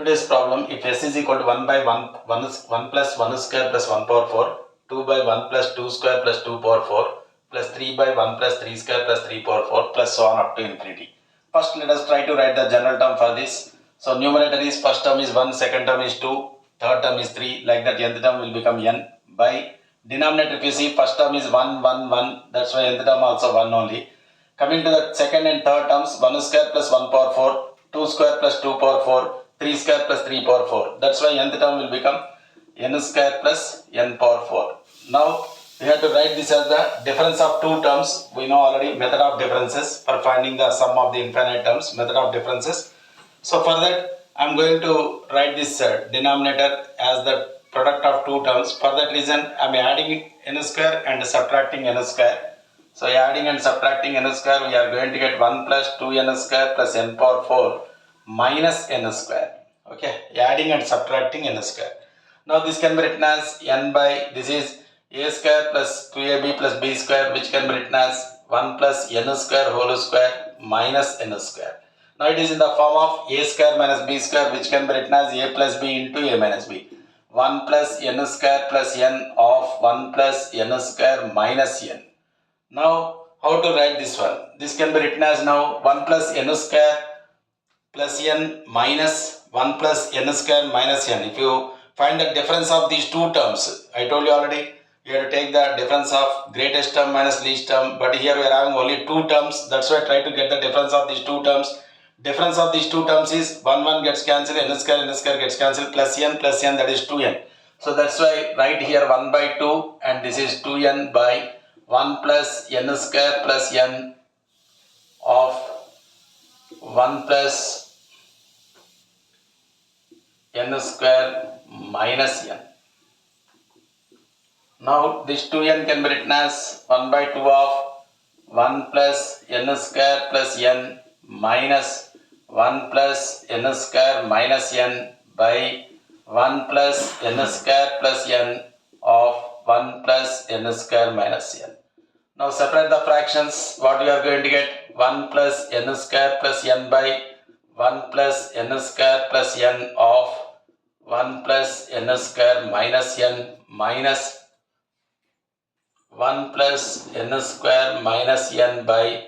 Today's problem, if s is equal to 1 by 1 plus 1 square plus 1 power 4, 2 by 1 plus 2 square plus 2 power 4, plus 3 by 1 plus 3 square plus 3 power 4, plus so on up to infinity. First, let us try to write the general term for this. So, numerator is first term is 1, second term is 2, third term is 3, like that nth term will become n by denominator. If you see, first term is 1, 1, 1, that's why nth term also 1 only. Coming to the second and third terms, 1 square plus 1 power 4, 2 square plus 2 power 4, 3 square plus 3 power 4. That's why nth term will become n square plus n power 4. Now, we have to write this as the difference of two terms. We know already method of differences for finding the sum of the infinite terms, method of differences. So, for that, I am going to write this denominator as the product of two terms. For that reason, I am adding n square and subtracting n square. So, adding and subtracting n square, we are going to get 1 plus 2n square plus n power 4 minus n square. Okay, adding and subtracting n square. Now, this can be written as n by, this is a square plus 2ab plus b square, which can be written as 1 plus n square whole square minus n square. Now, it is in the form of a square minus b square, which can be written as a plus b into a minus b. 1 plus n square plus n of 1 plus n square minus n. Now, how to write this one? This can be written as now 1 plus n square plus n minus 1 plus n square minus n. If you find the difference of these two terms, I told you already, you have to take the difference of greatest term minus least term, but here we are having only two terms. That's why I try to get the difference of these two terms. Difference of these two terms is 1 gets cancelled, n square gets cancelled, plus n, that is 2n. So that's why write here 1 by 2 and this is 2n by 1 plus n square plus n of 1 plus n square minus n. Now this 2n can be written as 1 by 2 of 1 plus n square plus n minus 1 plus n square minus n by 1 plus n square plus n of 1 plus n square minus n. Now separate the fractions. What we are going to get? 1 plus n square plus n by 1 plus n square plus n of 1 plus n square minus n minus 1 plus n square minus n by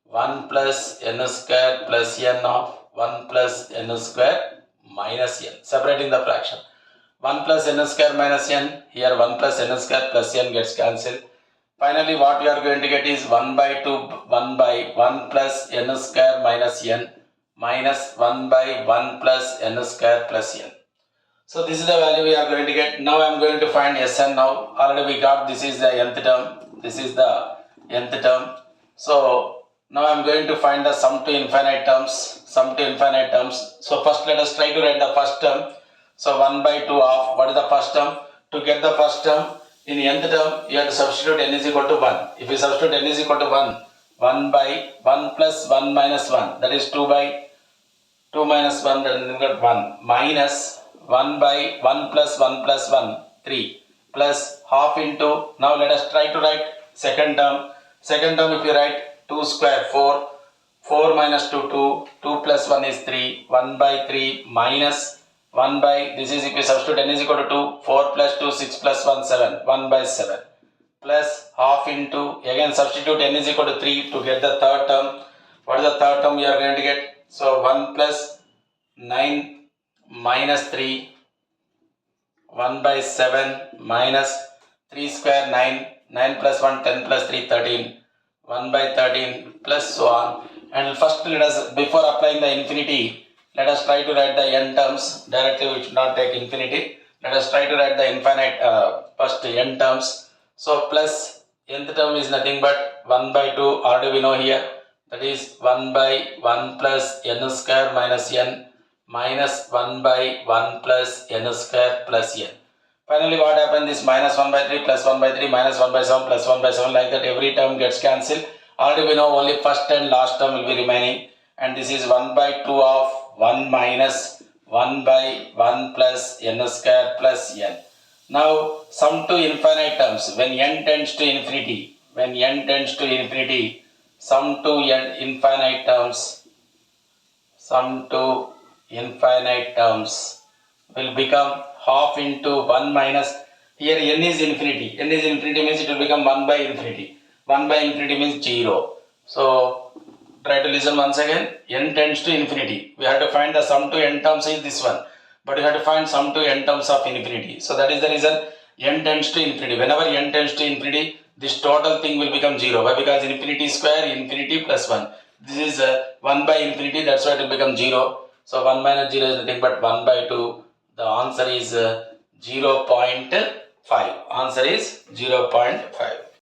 1 plus n square plus n of 1 plus n square minus n. Separating the fraction. 1 plus n square minus n, here 1 plus n square plus n gets cancelled. Finally, what we are going to get is 1 by 2, 1 by 1 plus n square minus n minus 1 by 1 plus n square plus n. So this is the value we are going to get. Now I am going to find Sn now. Already we got this is the nth term. This is the nth term. So now I am going to find the sum to infinite terms. Sum to infinite terms. So first let us try to write the first term. So 1 by 2 of, what is the first term? To get the first term, in nth term, you have to substitute n is equal to 1. If you substitute n is equal to 1, 1 by 1 plus 1 minus 1, that is 2 by 2 minus 1, that is 1, minus 1 by 1 plus 1 plus 1, 3, plus half into, now let us try to write second term. Second term, if you write 2 square, 4, 4 minus 2, 2, 2 plus 1 is 3, 1 by 3 minus 1 by, this is if you substitute n is equal to 2, 4 plus 2, 6 plus 1, 7, 1 by 7, plus half into, again substitute n is equal to 3 to get the third term. What is the third term we are going to get? So 1 plus 9 minus 3, 1 by 7 minus 3 square 9, 9 plus 1, 10 plus 3, 13, 1 by 13 plus so on. And first let us, before applying the infinity, let us try to write the n terms. Directly we should not take infinity. Let us try to write the infinite first n terms. So plus nth term is nothing but 1 by 2, already we know here. That is 1 by 1 plus n square minus n minus 1 by 1 plus n square plus n. Finally, what happens is minus 1 by 3 plus 1 by 3 minus 1 by 7 plus 1 by 7, like that every term gets cancelled. Already we know only first and last term will be remaining, and this is 1 by 2 of 1 minus 1 by 1 plus n square plus n. Now sum to infinite terms, when n tends to infinity, sum to infinite terms, sum to infinite terms will become half into 1 minus, here n is infinity. N is infinity means it will become 1 by infinity. 1 by infinity means 0. So try to listen once again. N tends to infinity. We have to find the sum to n terms is this one. But you have to find sum to n terms of infinity. So that is the reason n tends to infinity. Whenever n tends to infinity, this total thing will become 0. Why? Because infinity square, infinity plus 1. This is 1 by infinity, that's why it will become 0. So 1 minus 0 is nothing but 1 by 2. The answer is 0.5. Answer is 0.5.